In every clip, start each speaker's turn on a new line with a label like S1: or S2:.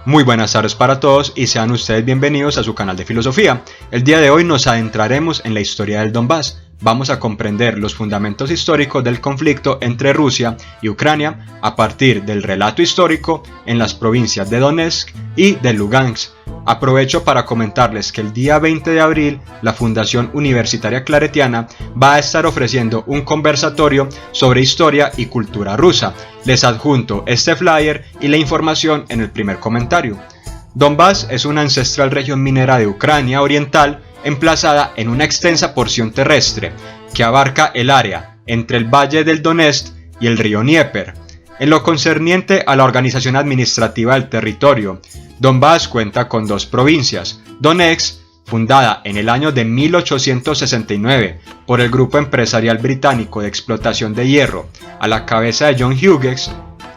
S1: Muy buenas tardes para todos y sean ustedes bienvenidos a su canal de filosofía. El día de hoy nos adentraremos en la historia del Donbass. Vamos a comprender los fundamentos históricos del conflicto entre Rusia y Ucrania a partir del relato histórico en las provincias de Donetsk y de Lugansk. Aprovecho para comentarles que el día 20 de abril la Fundación Universitaria Claretiana va a estar ofreciendo un conversatorio sobre historia y cultura rusa. Les adjunto este flyer y la información en el primer comentario. Donbass es una ancestral región minera de Ucrania oriental emplazada en una extensa porción terrestre que abarca el área entre el valle del Donetsk y el río Dnieper. En lo concerniente a la organización administrativa del territorio, Donbass cuenta con dos provincias: Donetsk, fundada en el año de 1869 por el grupo empresarial británico de explotación de hierro a la cabeza de John Hughes,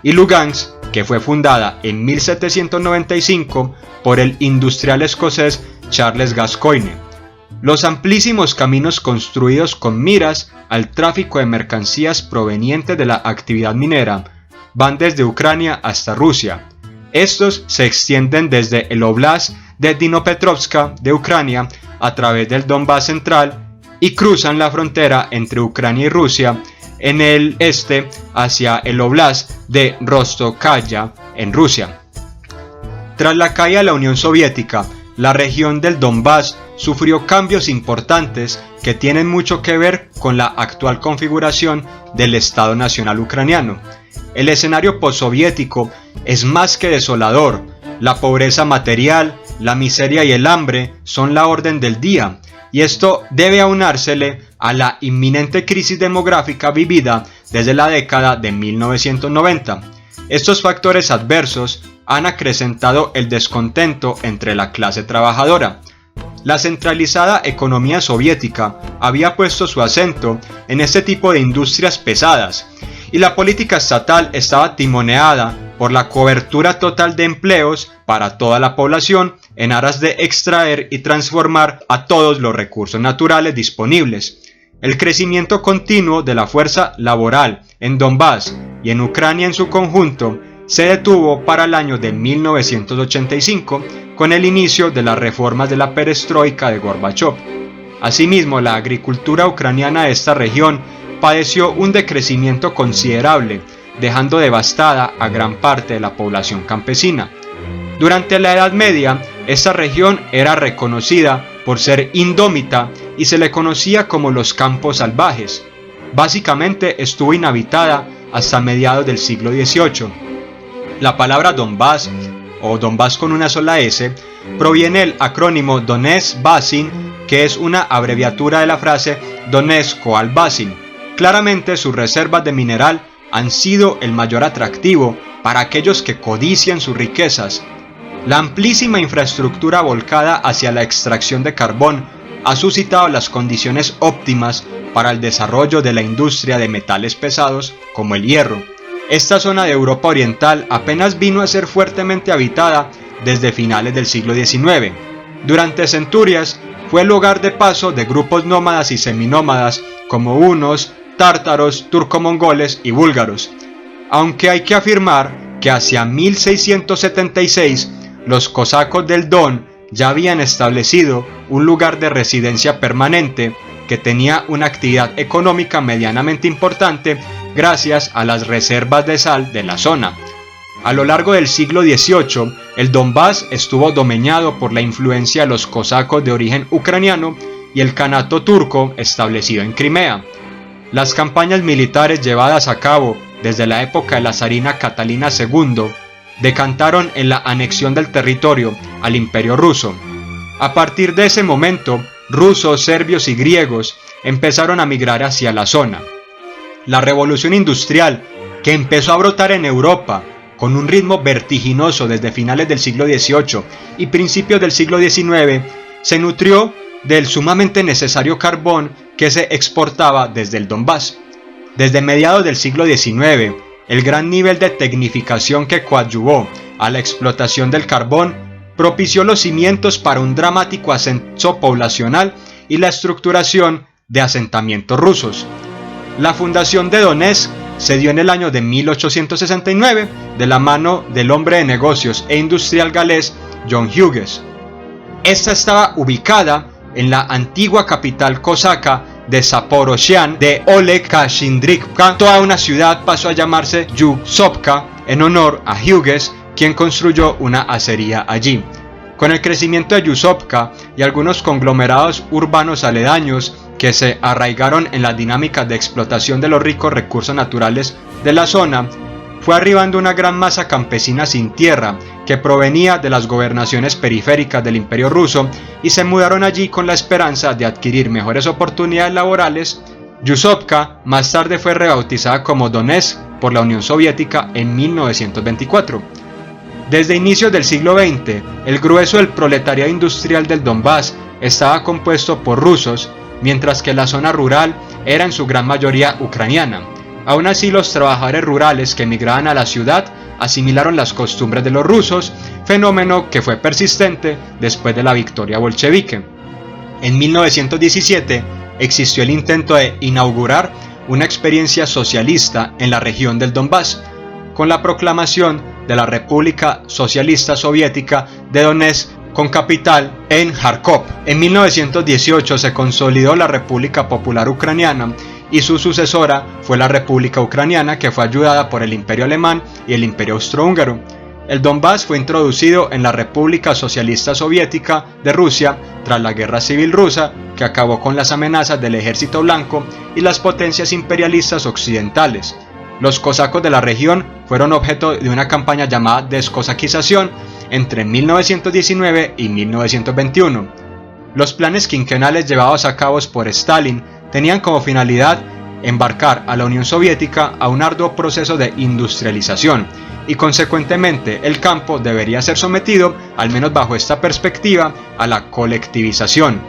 S1: y Lugansk, que fue fundada en 1795 por el industrial escocés Charles Gascoigne. Los amplísimos caminos construidos con miras al tráfico de mercancías provenientes de la actividad minera van desde Ucrania hasta Rusia. Estos se extienden desde el Oblast de Dnipropetrovsk de Ucrania a través del Donbass central y cruzan la frontera entre Ucrania y Rusia en el este hacia el Oblast de Rostov-Kaya en Rusia. Tras la caída de la Unión Soviética, la región del Donbass sufrió cambios importantes que tienen mucho que ver con la actual configuración del Estado Nacional Ucraniano. El escenario postsoviético es más que desolador. La pobreza material, la miseria y el hambre son la orden del día, y esto debe aunársele a la inminente crisis demográfica vivida desde la década de 1990. Estos factores adversos han acrecentado el descontento entre la clase trabajadora. La centralizada economía soviética había puesto su acento en este tipo de industrias pesadas, y la política estatal estaba timoneada por la cobertura total de empleos para toda la población en aras de extraer y transformar a todos los recursos naturales disponibles. El crecimiento continuo de la fuerza laboral en Donbass y en Ucrania en su conjunto se detuvo para el año de 1985 con el inicio de las reformas de la perestroika de Gorbachov. Asimismo, la agricultura ucraniana de esta región padeció un decrecimiento considerable, dejando devastada a gran parte de la población campesina. Durante la Edad Media, esta región era reconocida por ser indómita y se le conocía como los campos salvajes. Básicamente estuvo inhabitada hasta mediados del siglo XVIII. La palabra Donbass, o Donbass con una sola S, proviene del acrónimo Donetsk Basin, que es una abreviatura de la frase Donetsk Coal Basin. Claramente sus reservas de mineral han sido el mayor atractivo para aquellos que codician sus riquezas. La amplísima infraestructura volcada hacia la extracción de carbón ha suscitado las condiciones óptimas para el desarrollo de la industria de metales pesados como el hierro. Esta zona de Europa Oriental apenas vino a ser fuertemente habitada desde finales del siglo XIX. Durante centurias fue el hogar de paso de grupos nómadas y seminómadas como hunos, tártaros, turcomongoles y búlgaros, aunque hay que afirmar que hacia 1676 los cosacos del Don ya habían establecido un lugar de residencia permanente que tenía una actividad económica medianamente importante gracias a las reservas de sal de la zona. A lo largo del siglo XVIII, el Donbass estuvo dominado por la influencia de los cosacos de origen ucraniano y el Kanato turco establecido en Crimea. Las campañas militares llevadas a cabo desde la época de la zarina Catalina II decantaron en la anexión del territorio al Imperio ruso. A partir de ese momento, rusos, serbios y griegos empezaron a migrar hacia la zona. La revolución industrial, que empezó a brotar en Europa con un ritmo vertiginoso desde finales del siglo XVIII y principios del siglo XIX, se nutrió del sumamente necesario carbón que se exportaba desde el Donbass. Desde mediados del siglo XIX, el gran nivel de tecnificación que coadyuvó a la explotación del carbón propició los cimientos para un dramático ascenso poblacional y la estructuración de asentamientos rusos. La fundación de Donetsk se dio en el año de 1869 de la mano del hombre de negocios e industrial galés John Hughes. Esta estaba ubicada en la antigua capital cosaca de Zaporozhian de Oleg Kashindrivka. Toda una ciudad pasó a llamarse Yusovka en honor a Hughes, quien construyó una acería allí. Con el crecimiento de Yusovka y algunos conglomerados urbanos aledaños que se arraigaron en la dinámica de explotación de los ricos recursos naturales de la zona, fue arribando una gran masa campesina sin tierra que provenía de las gobernaciones periféricas del Imperio ruso y se mudaron allí con la esperanza de adquirir mejores oportunidades laborales. Yusovka más tarde fue rebautizada como Donetsk por la Unión Soviética en 1924. Desde inicios del siglo XX, el grueso del proletariado industrial del Donbass estaba compuesto por rusos, mientras que la zona rural era en su gran mayoría ucraniana. Aún así, los trabajadores rurales que emigraban a la ciudad asimilaron las costumbres de los rusos, fenómeno que fue persistente después de la victoria bolchevique. En 1917 existió el intento de inaugurar una experiencia socialista en la región del Donbass, con la proclamación de la República Socialista Soviética de Donetsk con capital en Kharkov. En 1918 se consolidó la República Popular Ucraniana y su sucesora fue la República Ucraniana, que fue ayudada por el Imperio Alemán y el Imperio Austrohúngaro. El Donbass fue introducido en la República Socialista Soviética de Rusia tras la Guerra Civil Rusa, que acabó con las amenazas del Ejército Blanco y las potencias imperialistas occidentales. Los cosacos de la región fueron objeto de una campaña llamada descosaquización entre 1919 y 1921. Los planes quinquenales llevados a cabo por Stalin tenían como finalidad embarcar a la Unión Soviética a un arduo proceso de industrialización, y consecuentemente el campo debería ser sometido, al menos bajo esta perspectiva, a la colectivización.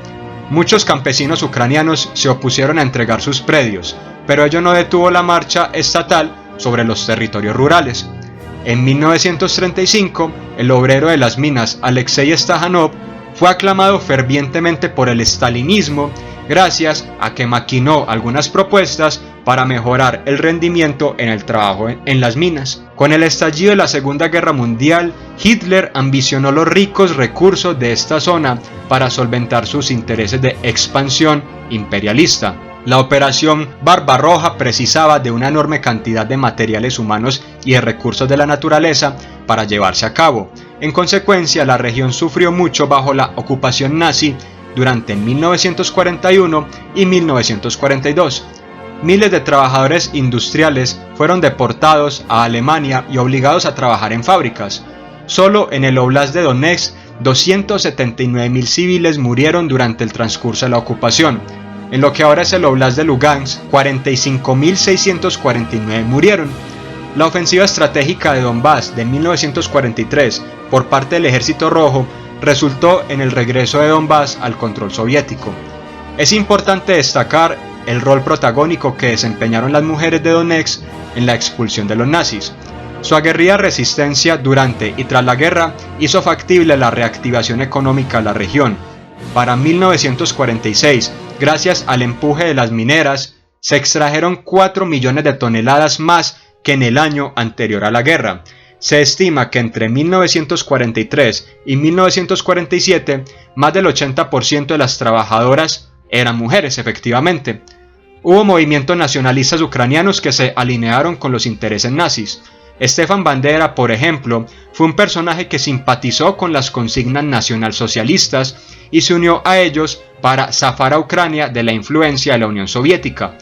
S1: Muchos campesinos ucranianos se opusieron a entregar sus predios, pero ello no detuvo la marcha estatal sobre los territorios rurales. En 1935, el obrero de las minas Alexei Stajanov fue aclamado fervientemente por el stalinismo gracias a que maquinó algunas propuestas para mejorar el rendimiento en el trabajo en las minas. Con el estallido de la Segunda Guerra Mundial, Hitler ambicionó los ricos recursos de esta zona para solventar sus intereses de expansión imperialista. La operación Barbarroja precisaba de una enorme cantidad de materiales humanos y de recursos de la naturaleza para llevarse a cabo. En consecuencia, la región sufrió mucho bajo la ocupación nazi durante 1941 y 1942. Miles de trabajadores industriales fueron deportados a Alemania y obligados a trabajar en fábricas. Solo en el Oblast de Donetsk, 279.000 civiles murieron durante el transcurso de la ocupación. En lo que ahora es el Oblast de Lugansk, 45.649 murieron. La ofensiva estratégica de Donbass de 1943 por parte del Ejército Rojo resultó en el regreso de Donbass al control soviético. Es importante destacar el rol protagónico que desempeñaron las mujeres de Donetsk en la expulsión de los nazis. Su aguerrida resistencia durante y tras la guerra hizo factible la reactivación económica de la región. Para 1946, gracias al empuje de las mineras, se extrajeron 4 millones de toneladas más que en el año anterior a la guerra. Se estima que entre 1943 y 1947, más del 80% de las trabajadoras eran mujeres, efectivamente. Hubo movimientos nacionalistas ucranianos que se alinearon con los intereses nazis. Stefan Bandera, por ejemplo, fue un personaje que simpatizó con las consignas nacionalsocialistas y se unió a ellos para zafar a Ucrania de la influencia de la Unión Soviética.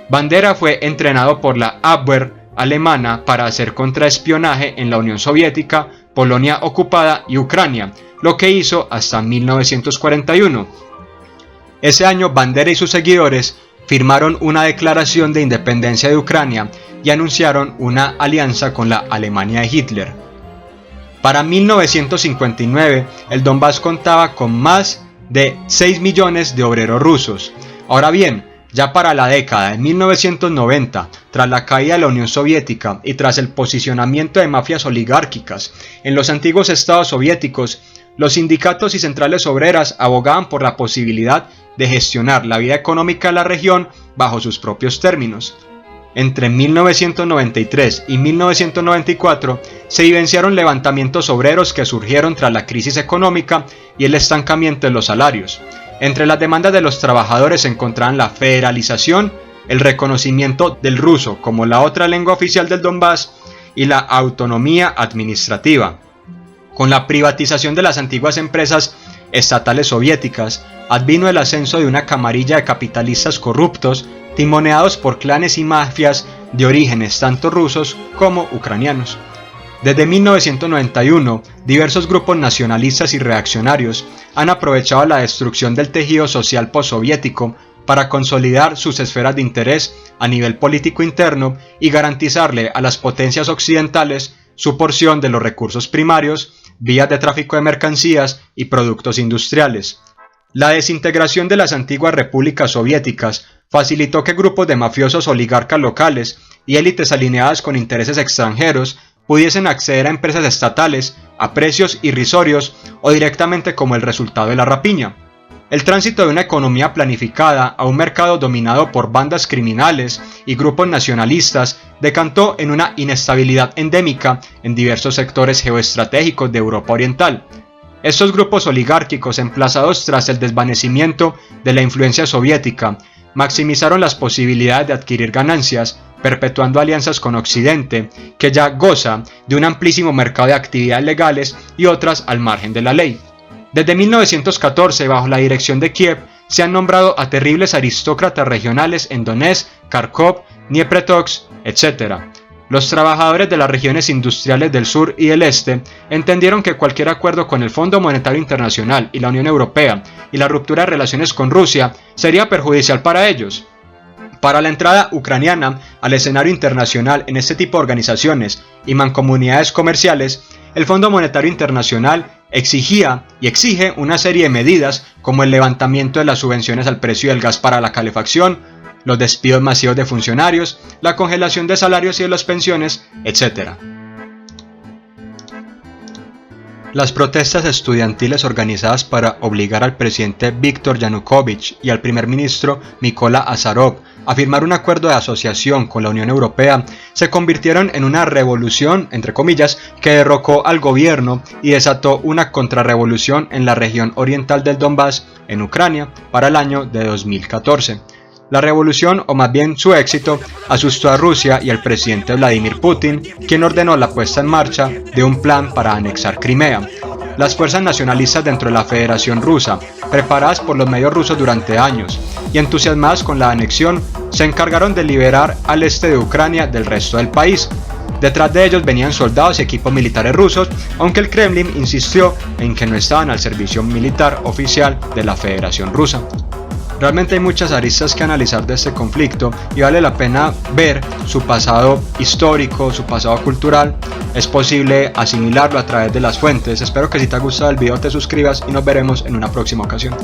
S1: Bandera fue entrenado por la Abwehr alemana para hacer contraespionaje en la Unión Soviética, Polonia ocupada y Ucrania, lo que hizo hasta 1941. Ese año Bandera y sus seguidores firmaron una declaración de independencia de Ucrania y anunciaron una alianza con la Alemania de Hitler. Para 1959, el Donbass contaba con más de 6 millones de obreros rusos. Ahora bien, ya para la década de 1990, tras la caída de la Unión Soviética y tras el posicionamiento de mafias oligárquicas en los antiguos estados soviéticos, los sindicatos y centrales obreras abogaban por la posibilidad de gestionar la vida económica de la región bajo sus propios términos. Entre 1993 y 1994 se vivenciaron levantamientos obreros que surgieron tras la crisis económica y el estancamiento de los salarios. Entre las demandas de los trabajadores se encontraban la federalización, el reconocimiento del ruso como la otra lengua oficial del Donbass y la autonomía administrativa. Con la privatización de las antiguas empresas estatales soviéticas, advino el ascenso de una camarilla de capitalistas corruptos timoneados por clanes y mafias de orígenes tanto rusos como ucranianos. Desde 1991, diversos grupos nacionalistas y reaccionarios han aprovechado la destrucción del tejido social postsoviético para consolidar sus esferas de interés a nivel político interno y garantizarle a las potencias occidentales su porción de los recursos primarios, vías de tráfico de mercancías y productos industriales. La desintegración de las antiguas repúblicas soviéticas facilitó que grupos de mafiosos oligarcas locales y élites alineadas con intereses extranjeros pudiesen acceder a empresas estatales a precios irrisorios o directamente como el resultado de la rapiña. El tránsito de una economía planificada a un mercado dominado por bandas criminales y grupos nacionalistas decantó en una inestabilidad endémica en diversos sectores geoestratégicos de Europa Oriental. Estos grupos oligárquicos, emplazados tras el desvanecimiento de la influencia soviética, maximizaron las posibilidades de adquirir ganancias, perpetuando alianzas con Occidente, que ya goza de un amplísimo mercado de actividades legales y otras al margen de la ley. Desde 1914, bajo la dirección de Kiev, se han nombrado a terribles aristócratas regionales en Donetsk, Kharkov, Dniepropetrovsk, etc. Los trabajadores de las regiones industriales del sur y del este entendieron que cualquier acuerdo con el Fondo Monetario Internacional y la Unión Europea y la ruptura de relaciones con Rusia sería perjudicial para ellos. Para la entrada ucraniana al escenario internacional en este tipo de organizaciones y mancomunidades comerciales, el Fondo Monetario Internacional exigía y exige una serie de medidas como el levantamiento de las subvenciones al precio del gas para la calefacción, los despidos masivos de funcionarios, la congelación de salarios y de las pensiones, etc. Las protestas estudiantiles organizadas para obligar al presidente Viktor Yanukovych y al primer ministro Mykola Azarov a firmar un acuerdo de asociación con la Unión Europea se convirtieron en una revolución, entre comillas, que derrocó al gobierno y desató una contrarrevolución en la región oriental del Donbass, en Ucrania, para el año de 2014. La revolución, o más bien su éxito, asustó a Rusia y al presidente Vladimir Putin, quien ordenó la puesta en marcha de un plan para anexar Crimea. Las fuerzas nacionalistas dentro de la Federación Rusa, preparadas por los medios rusos durante años y entusiasmadas con la anexión, se encargaron de liberar al este de Ucrania del resto del país. Detrás de ellos venían soldados y equipos militares rusos, aunque el Kremlin insistió en que no estaban al servicio militar oficial de la Federación Rusa. Realmente hay muchas aristas que analizar de este conflicto y vale la pena ver su pasado histórico, su pasado cultural. Es posible asimilarlo a través de las fuentes. Espero que si te ha gustado el video te suscribas y nos veremos en una próxima ocasión.